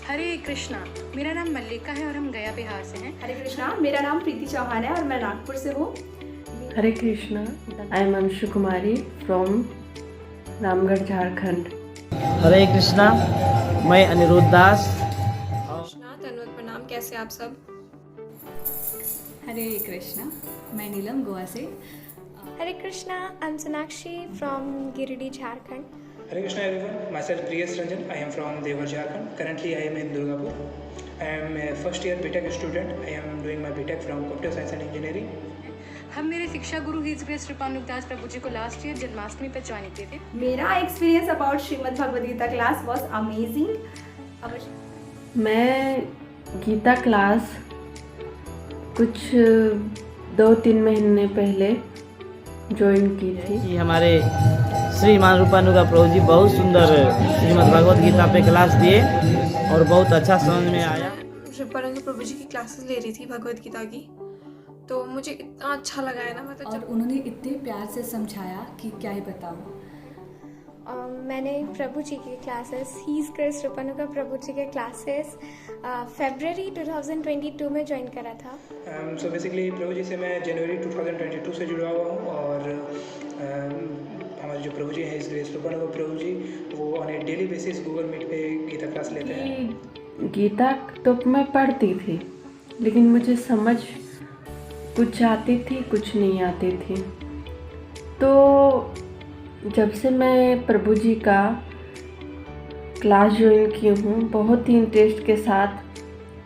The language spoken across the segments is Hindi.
हरे कृष्णा, मेरा नाम मल्लिका है और हम गया बिहार से हैं। हरे कृष्णा, मेरा नाम प्रीति चौहान है और मैं नागपुर से हूँ। Hare Krishna, I am Anshu Kumari from Ramgarh Jharkhand. Hare Krishna, मैं अनिरुद्ध दास। कृष्णा, तन्वत प्रणाम, कैसे आप सब? हरे कृष्णा, मैं नीलम गोवा से। Hare Krishna, I'm Sonakshi from Giridih, Jharkhand. Hare Krishna everyone, myself Priyas Ranjan, I am from Deoghar, Jharkhand. Currently I am in Durgapur. I am a first year BTech student. I am doing my BTech from Computer Science and Engineering. हम मेरे शिक्षा गुरु हिज ग्रेस कृपानुग दास प्रभु जी को लास्ट ईयर जन्माष्टमी पे ज्वाइन किए थे। मेरा experience about Shrimad Bhagavad Gita class was amazing. मैं गीता क्लास कुछ 2-3 महीने पहले ज्वाइन की थी। कि हमारे श्रीमान रूपानुगा प्रभु जी बहुत सुंदर श्रीमद् भगवद गीता पे क्लास दिए और बहुत अच्छा समझ में आया। रूपानुगा प्रभु जी की क्लासेस ले रही थी भगवत गीता की, तो मुझे इतना अच्छा लगा है ना, मतलब और उन्होंने इतने प्यार से समझाया कि क्या ही बताऊँ। मैंने प्रभु जी के क्लासेस, हीज ग्रेस रूपानुगा प्रभु जी के क्लासेस फरवरी 2022 में ज्वाइन करा था। सो बेसिकली प्रभु जी से मैं जनवरी 2022 से जुड़ा हुआ हूँ और हमारे जो प्रभु जी हैं हिज ग्रेस रूपानुगा प्रभु जी, वो on a daily basis Google Meet पे गीता क्लास लेते हैं। गीता तो मैं पढ़ती थी, लेकिन मुझे समझ कुछ आती थी, कुछ नहीं आती थी। तो जब से मैं प्रभु जी का क्लास ज्वाइन की हूँ, बहुत ही इंटरेस्ट के साथ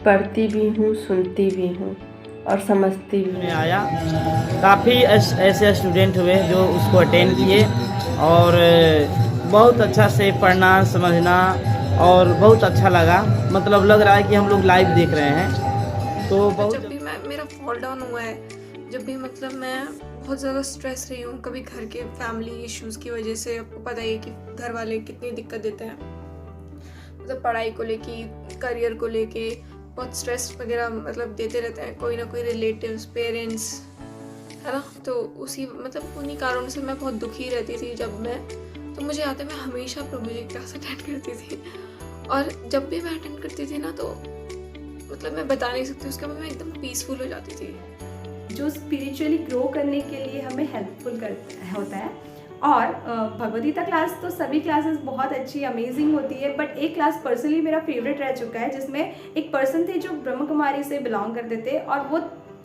पढ़ती भी हूँ, सुनती भी हूँ और समझती भी में आया। काफ़ी ऐसे स्टूडेंट हुए जो उसको अटेंड किए और बहुत अच्छा से पढ़ना समझना और बहुत अच्छा लगा। मतलब लग रहा है कि हम लोग लाइव देख रहे हैं। तो बहुत जब भी मेरा फॉल डाउन हुआ है, जब भी मतलब मैं बहुत ज़्यादा स्ट्रेस रही हूँ, कभी घर के फैमिली इश्यूज़ की वजह से, आपको पता ही है कि घर वाले कितनी दिक्कत देते हैं, मतलब पढ़ाई को लेके, करियर को लेके बहुत स्ट्रेस वगैरह मतलब देते रहते हैं कोई ना कोई रिलेटिव्स, पेरेंट्स, है ना। तो उन्हीं कारणों से मैं बहुत दुखी रहती थी। तो मुझे याद है मैं हमेशा प्रभु जी की क्लास अटेंड करती थी और जब भी मैं अटेंड करती थी ना, तो मतलब मैं बता नहीं सकती, उसके बाद मैं एकदम पीसफुल हो जाती थी। जो स्पिरिचुअली ग्रो करने के लिए हमें हेल्पफुल होता है। और भगवद गीता क्लास तो सभी क्लासेस बहुत अच्छी अमेजिंग होती है, बट एक क्लास पर्सनली मेरा फेवरेट रह चुका है, जिसमें एक पर्सन थे जो ब्रह्म कुमारी से बिलोंग करते थे और वो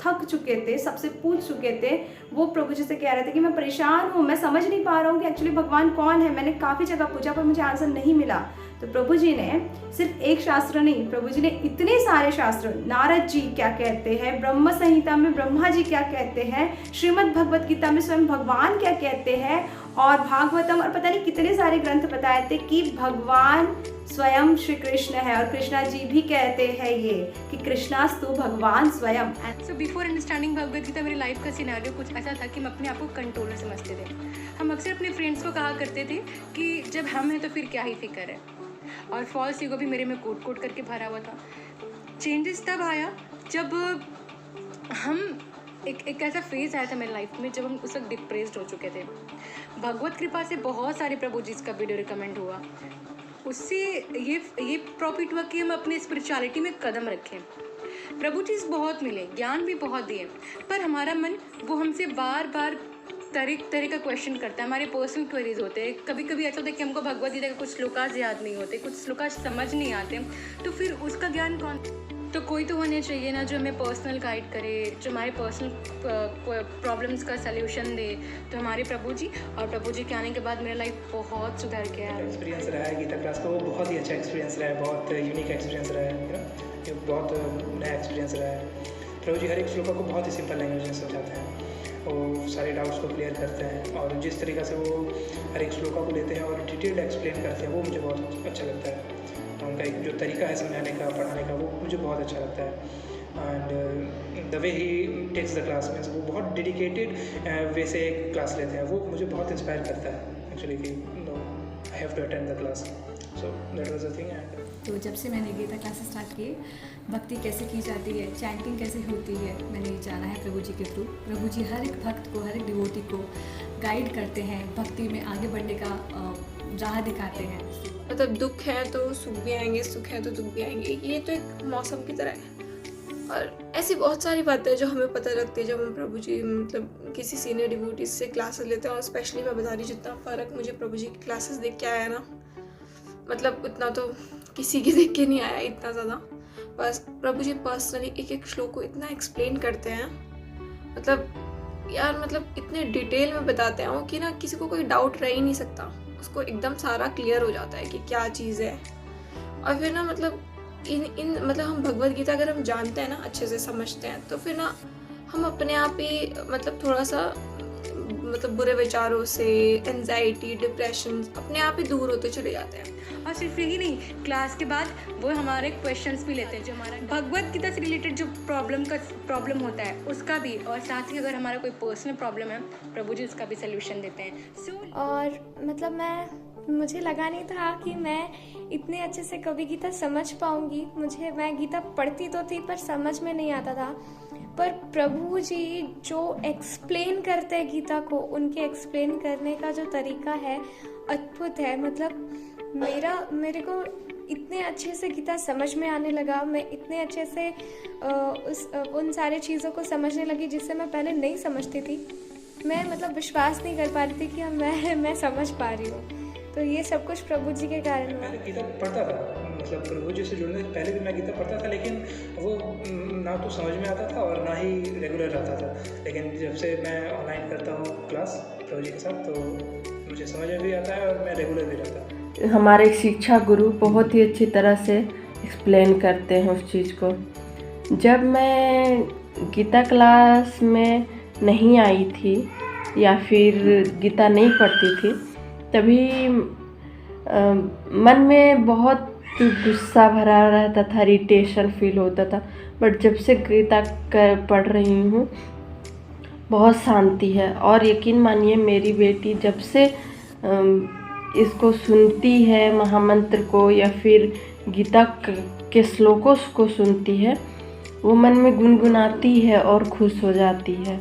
थक चुके थे, सबसे पूछ चुके थे। वो प्रभु जी से कह रहे थे कि मैं परेशान हूँ, मैं समझ नहीं पा रहा हूँ कि एक्चुअली भगवान कौन है। मैंने काफ़ी जगह पूछा पर मुझे आंसर नहीं मिला। तो प्रभु जी ने सिर्फ एक शास्त्र नहीं, प्रभु जी ने इतने सारे शास्त्र, नारद जी क्या कहते हैं, ब्रह्म संहिता में ब्रह्मा जी क्या कहते हैं, श्रीमद् भगवद गीता में स्वयं भगवान क्या कहते हैं, और भागवतम और पता नहीं कितने सारे ग्रंथ बताए थे कि भगवान स्वयं श्री कृष्ण है। और कृष्णा जी भी कहते हैं ये कि कृष्णास्तु भगवान स्वयं। So before understanding Bhagavad Gita मेरी लाइफ का सिनेरियो कुछ ऐसा था कि हम अपने आप को कंट्रोलर समझते थे। हम अक्सर अपने फ्रेंड्स को कहा करते थे कि जब हम हैं तो फिर क्या ही फिक्र है, और फॉल्स ईगो भी मेरे में कोट कोट करके भरा हुआ था। चेंजेस तब आया जब हम एक ऐसा फेज़ आया था मेरी लाइफ में जब हम उस वक्त डिप्रेस्ड हो चुके थे। भगवत कृपा से बहुत सारे प्रभु जी का वीडियो रिकमेंड हुआ, उससे ये प्रॉफिट हुआ कि हम अपने स्पिरिचुअलिटी में कदम रखें। प्रभु जी बहुत मिले, ज्ञान भी बहुत दिए, पर हमारा मन वो हमसे बार बार तरह का क्वेश्चन करता है। हमारे पर्सनल क्वेरीज होते हैं। कभी कभी ऐसा होता है कि हमको भगवद गीता के कुछ श्लोकास याद नहीं होते, कुछ श्लोकास समझ नहीं आते, तो फिर उसका ज्ञान कौन? तो कोई तो होने चाहिए ना जो हमें पर्सनल गाइड करे, जो हमारे पर्सनल प्रॉब्लम्स का सल्यूशन दे। तो हमारे प्रभु जी, और प्रभु जी के आने के बाद मेरा लाइफ बहुत सुधर गया है। एक्सपीरियंस रहा है गीता क्लास का, वो बहुत ही अच्छा एक्सपीरियंस रहा है, बहुत यूनिक एक्सपीरियंस रहा है, ये बहुत नया एक्सपीरियंस रहा है। प्रभु जी हर एक श्लोका को बहुत ही सिंपल लैंग्वेज में समझाते हैं, वो सारे डाउट्स को क्लियर करते हैं, और जिस तरीक़ा से वो हर एक श्लोका को लेते हैं और डिटेल्ड एक्सप्लेन करते हैं, वो मुझे बहुत अच्छा लगता है। उनका एक जो तरीका है समझाने का, पढ़ाने का, वो मुझे बहुत अच्छा लगता है। And the way he takes the class means वो बहुत डेडिकेटेड वे से एक क्लास लेते हैं, वो मुझे बहुत इंस्पायर करता है एक्चुअली कि I have to attend the class. So that was the thing. And तो जब से मैंने गीता क्लासेस स्टार्ट किए, भक्ति कैसे की जाती है, चैंटिंग कैसे होती है, मैंने जाना है प्रभु जी के थ्रू। प्रभु जी हर एक भक्त को, हर एक डिवोटी को गाइड करते हैं, भक्ति में आगे बढ़ने का राह दिखाते हैं। मतलब दुख है तो सुख भी आएंगे, सुख है तो दुख भी आएंगे, ये तो एक मौसम की तरह है। और ऐसी बहुत सारी बातें हैं जो हमें पता लगती है जब हम प्रभु जी मतलब किसी सीनियर डिवोटीज से क्लासेस लेते हैं। और स्पेशली मैं बता रही, जितना फ़र्क मुझे प्रभु जी की क्लासेस देख के आया ना, मतलब उतना तो किसी के देख के नहीं आया इतना ज़्यादा। बस प्रभु जी पर्सनली एक एक श्लोक को इतना एक्सप्लेन करते हैं, मतलब यार मतलब इतने डिटेल में बताते हैं कि ना किसी को कोई डाउट रह ही नहीं सकता, उसको एकदम सारा क्लियर हो जाता है कि क्या चीज़ है। और फिर ना मतलब इन मतलब हम भगवद गीता अगर हम जानते हैं ना, अच्छे से समझते हैं, तो फिर ना हम अपने आप ही मतलब थोड़ा सा मतलब बुरे विचारों से, एंजाइटी, डिप्रेशन अपने आप ही दूर होते चले जाते हैं। और सिर्फ यही नहीं, क्लास के बाद वो हमारे क्वेश्चंस भी लेते हैं, जो हमारा भगवद गीता से रिलेटेड जो प्रॉब्लम होता है उसका भी, और साथ ही अगर हमारा कोई पर्सनल प्रॉब्लम है, प्रभु जी उसका भी सल्यूशन देते हैं। और मतलब मुझे लगा नहीं था कि मैं इतने अच्छे से कभी गीता समझ पाऊंगी। मैं गीता पढ़ती तो थी पर समझ में नहीं आता था, पर प्रभु जी जो एक्सप्लेन करते हैं गीता को, उनके एक्सप्लेन करने का जो तरीका है अद्भुत है। मतलब मेरे को इतने अच्छे से गीता समझ में आने लगा, मैं इतने अच्छे से उन सारे चीज़ों को समझने लगी जिससे मैं पहले नहीं समझती थी। मैं मतलब विश्वास नहीं कर पा रही थी कि मैं समझ पा रही हूँ। तो ये सब कुछ प्रभु जी के कारण हुआ। मैं गीता पढ़ता था, मतलब प्रभु जी से जुड़ने से पहले भी मैं गीता पढ़ता था, लेकिन वो ना तो समझ में आता था और ना ही रेगुलर रहता था। लेकिन जब से मैं ऑनलाइन करता हूँ क्लास प्रभु जी के साथ, तो मुझे समझ में भी आता है और मैं रेगुलर भी रहता हूँ। हमारे शिक्षा गुरु बहुत ही अच्छी तरह से एक्सप्लेन करते हैं उस चीज़ को। जब मैं गीता क्लास में नहीं आई थी या फिर गीता नहीं पढ़ती थी, तभी मन में बहुत गुस्सा भरा रहता था, इरिटेशन फील होता था। बट जब से गीता पढ़ रही हूँ बहुत शांति है। और यकीन मानिए मेरी बेटी जब से इसको सुनती है, महामंत्र को या फिर गीता के श्लोकों को सुनती है, वो मन में गुनगुनाती है और खुश हो जाती है।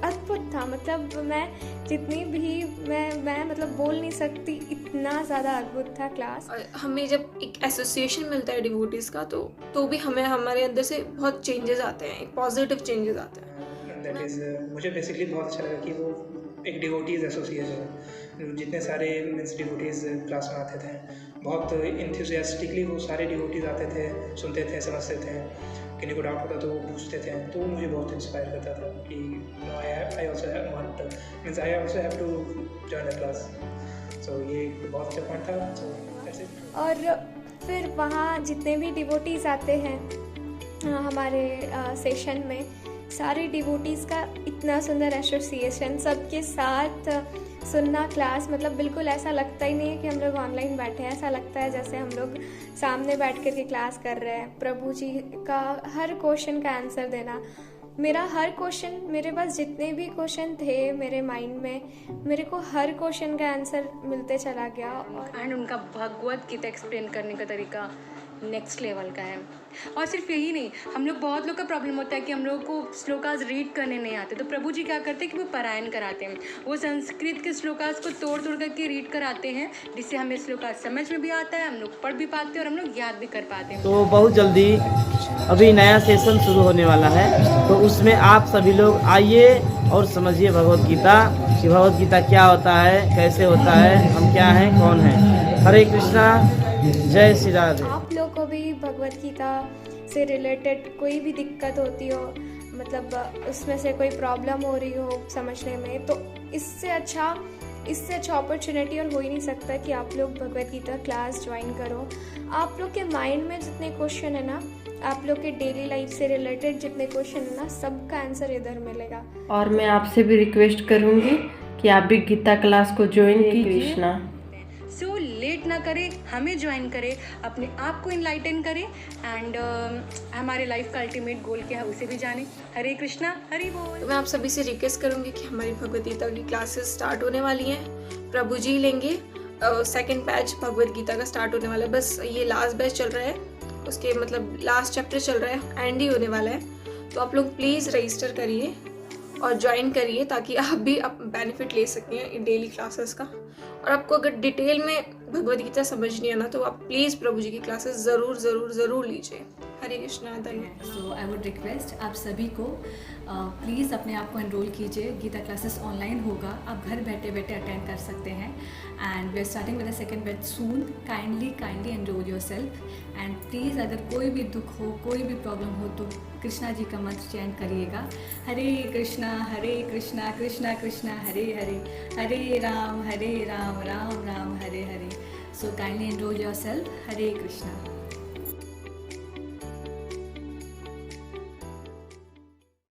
अद्भुत था, मतलब मैं जितनी भी मैं मतलब बोल नहीं सकती, इतना ज़्यादा अद्भुत था क्लास। और हमें जब एक एसोसिएशन मिलता है डिवोटीज़ का, तो भी हमें हमारे अंदर से बहुत चेंजेस आते हैं, एक पॉजिटिव चेंजेस आते हैं। दैट इज़ मुझे बेसिकली बहुत अच्छा लगा कि वो एक डिवोटीज़ एसोसिएशन है। जितने सारे मीन्स डिवोटीज़ क्लास में आते थे, बहुत इंथुजियास्टिकली वो सारे डिवोटीज़ आते थे, सुनते थे, समझते थे। किसी को डाउट होता तो वो पूछते थे, तो वो मुझे बहुत इंस्पायर करता था कि I also have to join the class. So ये बहुत अच्छा पॉइंट था। So that's it. और फिर वहाँ जितने भी डिवोटीज़ आते हैं हमारे सेशन में, सारे डिवोटीज़ का इतना सुंदर एसोसिएशन, सबके साथ सुनना क्लास, मतलब बिल्कुल ऐसा लगता ही नहीं है कि हम लोग ऑनलाइन बैठे हैं। ऐसा लगता है जैसे हम लोग सामने बैठ कर के क्लास कर रहे हैं। प्रभु जी का हर क्वेश्चन का आंसर देना, मेरा हर क्वेश्चन, मेरे पास जितने भी क्वेश्चन थे मेरे माइंड में, मेरे को हर क्वेश्चन का आंसर मिलते चला गया। एंड उनका भगवद गीता एक्सप्लेन करने का तरीका नेक्स्ट लेवल का है। और सिर्फ यही नहीं, हम लोग बहुत लोग का प्रॉब्लम होता है कि हम लोगों को श्लोकास रीड करने नहीं आते, तो प्रभु जी क्या करते हैं कि वो पारायण कराते हैं। वो संस्कृत के श्लोकास को तोड़ करके रीड कराते हैं, जिससे हमें श्लोकास समझ में भी आता है, हम लोग पढ़ भी पाते हैं और हम लोग याद भी कर पाते हैं। तो बहुत जल्दी अभी नया सेशन शुरू होने वाला है, तो उसमें आप सभी लोग आइए और समझिए भगवद गीता, कि भगवद गीता क्या होता है, कैसे होता है, हम क्या हैं, कौन हैं। हरे कृष्णा, जय श्री राधे। आप लोग को भी भगवद गीता से रिलेटेड कोई भी दिक्कत होती हो, मतलब उसमें से कोई प्रॉब्लम हो रही हो समझने में, तो इससे अच्छा अपॉर्चुनिटी और हो ही नहीं सकता कि आप लोग भगवद गीता क्लास ज्वाइन करो। आप लोग के माइंड में जितने क्वेश्चन है ना, आप लोग के डेली लाइफ से रिलेटेड जितने क्वेश्चन है ना, सबका आंसर इधर मिलेगा। और मैं आपसे भी रिक्वेस्ट करूँगी कि आप भी गीता क्लास को ज्वाइन कीजिए। सो लेट ना करें, हमें ज्वाइन करें, अपने आप को इनलाइटन करें एंड हमारे लाइफ का अल्टीमेट गोल क्या है उसे भी जानें। हरे कृष्णा, हरि बोल। तो मैं आप सभी से रिक्वेस्ट करूँगी कि हमारी भगवद गीता की क्लासेस स्टार्ट होने वाली हैं। प्रभु जी लेंगे, सेकंड बैच भगवद गीता का स्टार्ट होने वाला है। बस ये लास्ट बैच चल रहा है, उसके मतलब लास्ट चैप्टर चल रहा है, एंड ही होने वाला है। तो आप लोग प्लीज़ रजिस्टर करिए और ज्वाइन करिए, ताकि आप भी बेनिफिट ले सकें डेली क्लासेस का। और आपको अगर डिटेल में भगवद गीता समझनी है ना, तो आप प्लीज़ प्रभु जी की क्लासेस ज़रूर ज़रूर ज़रूर लीजिए। हरे कृष्णा, धन्यवाद। सो आई वुड रिक्वेस्ट आप सभी को प्लीज़ अपने आप को एनरोल कीजिए। गीता क्लासेस ऑनलाइन होगा, आप घर बैठे बैठे अटेंड कर सकते हैं। And we are starting with the second batch soon. Kindly enrol yourself. And please अगर कोई भी दुख हो, कोई भी प्रॉब्लम हो, तो कृष्णा जी का मंत्र चैंट करिएगा, Hare Krishna Krishna Krishna Hare Hare, Hare Ram Ram Ram Hare Hare. So kindly enrol yourself. Hare Krishna.